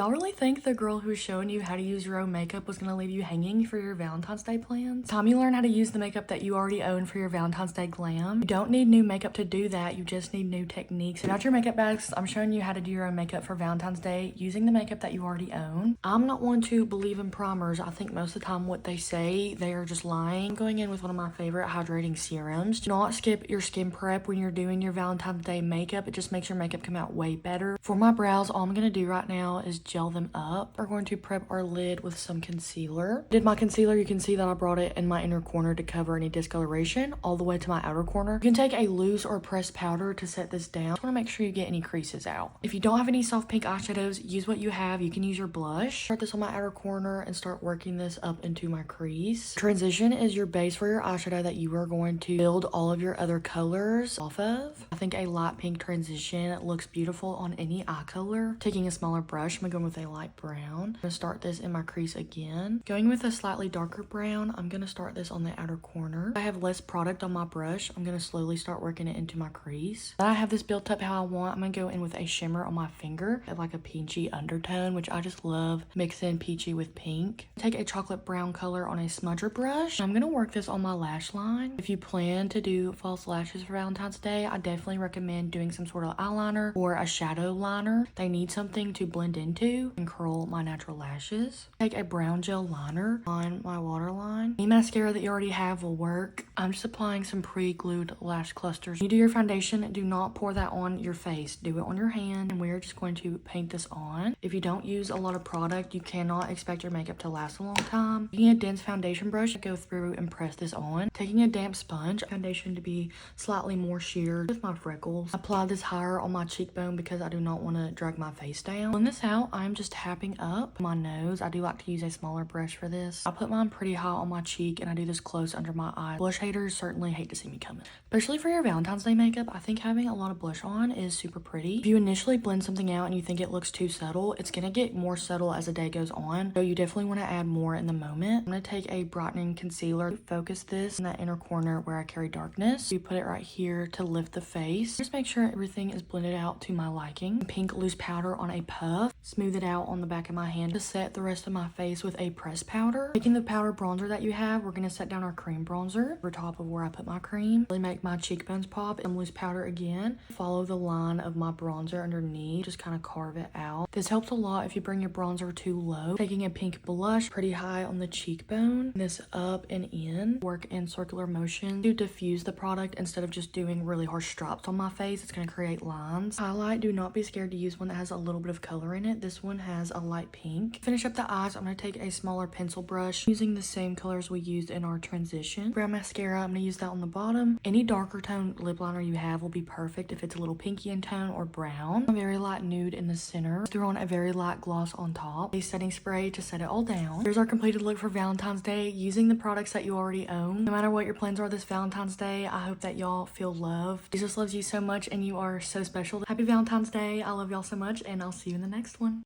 Y'all really think the girl who was showing you how to use your own makeup was gonna leave you hanging for your Valentine's Day plans? Time you learn how to use the makeup that you already own for your Valentine's Day glam. You don't need new makeup to do that, you just need new techniques. Got your makeup bags, I'm showing you how to do your own makeup for Valentine's Day using the makeup that you already own. I'm not one to believe in primers. I think most of the time what they say, they are just lying. I'm going in with one of my favorite hydrating serums. Do not skip your skin prep when you're doing your Valentine's Day makeup. It just makes your makeup come out way better. For my brows, all I'm gonna do right now is gel them up. We're going to prep our lid with some concealer. Did my concealer, you can see that I brought it in my inner corner to cover any discoloration all the way to my outer corner. You can take a loose or pressed powder to set this down. Just want to make sure you get any creases out. If you don't have any soft pink eyeshadows, use what you have. You can use your blush. Start this on my outer corner and start working this up into my crease. Transition is your base for your eyeshadow that you are going to build all of your other colors off of. I think a light pink transition looks beautiful on any eye color. Taking a smaller brush, I'm going with a light brown. I'm gonna start this in my crease again. Going with a slightly darker brown, I'm gonna start this on the outer corner. I have less product on my brush. I'm gonna slowly start working it into my crease. Now I have this built up how I want. I'm gonna go in with a shimmer on my finger. I have like a peachy undertone, which I just love. Mix in peachy with pink. Take a chocolate brown color on a smudger brush. I'm gonna work this on my lash line. If you plan to do false lashes for Valentine's Day, I definitely recommend doing some sort of eyeliner or a shadow liner. They need something to blend into and curl my natural lashes. Take a brown gel liner on my waterline. Any mascara that you already have will work. I'm just applying some pre-glued lash clusters. When you do your foundation, do not pour that on your face. Do it on your hand, and we are just going to paint this on. If you don't use a lot of product, you cannot expect your makeup to last a long time. Taking a dense foundation brush, go through and press this on. Taking a damp sponge, foundation to be slightly more sheared with my freckles. Apply this higher on my cheekbone because I do not want to drag my face down. On this out, I'm just tapping up my nose. I do like to use a smaller brush for this. I put mine pretty high on my cheek and I do this close under my eye. Blush haters certainly hate to see me coming. Especially for your Valentine's Day makeup, I think having a lot of blush on is super pretty. If you initially blend something out and you think it looks too subtle, it's gonna get more subtle as the day goes on. So you definitely want to add more in the moment. I'm gonna take a brightening concealer, focus this in that inner corner where I carry darkness. You put it right here to lift the face. Just make sure everything is blended out to my liking. Pink loose powder on a puff. Smooth it out on the back of my hand to set the rest of my face with a pressed powder. Taking the powder bronzer that you have, we're gonna set down our cream bronzer over top of where I put my cream. Really make my cheekbones pop. And loose powder again. Follow the line of my bronzer underneath. Just kind of carve it out. This helps a lot if you bring your bronzer too low. Taking a pink blush pretty high on the cheekbone. This up and in. Work in circular motion to diffuse the product instead of just doing really harsh drops on my face. It's gonna create lines. Highlight, do not be scared to use one that has a little bit of color in it. This one has a light pink. Finish up the eyes. I'm going to take a smaller pencil brush using the same colors we used in our transition. Brown mascara, I'm going to use that on the bottom. Any darker tone lip liner you have will be perfect if it's a little pinky in tone or brown. A very light nude in the center. Throw on a very light gloss on top. A setting spray to set it all down. Here's our completed look for Valentine's Day using the products that you already own. No matter what your plans are this Valentine's Day, I hope that y'all feel love. Jesus loves you so much and you are so special. Happy Valentine's Day. I love y'all so much and I'll see you in the next one.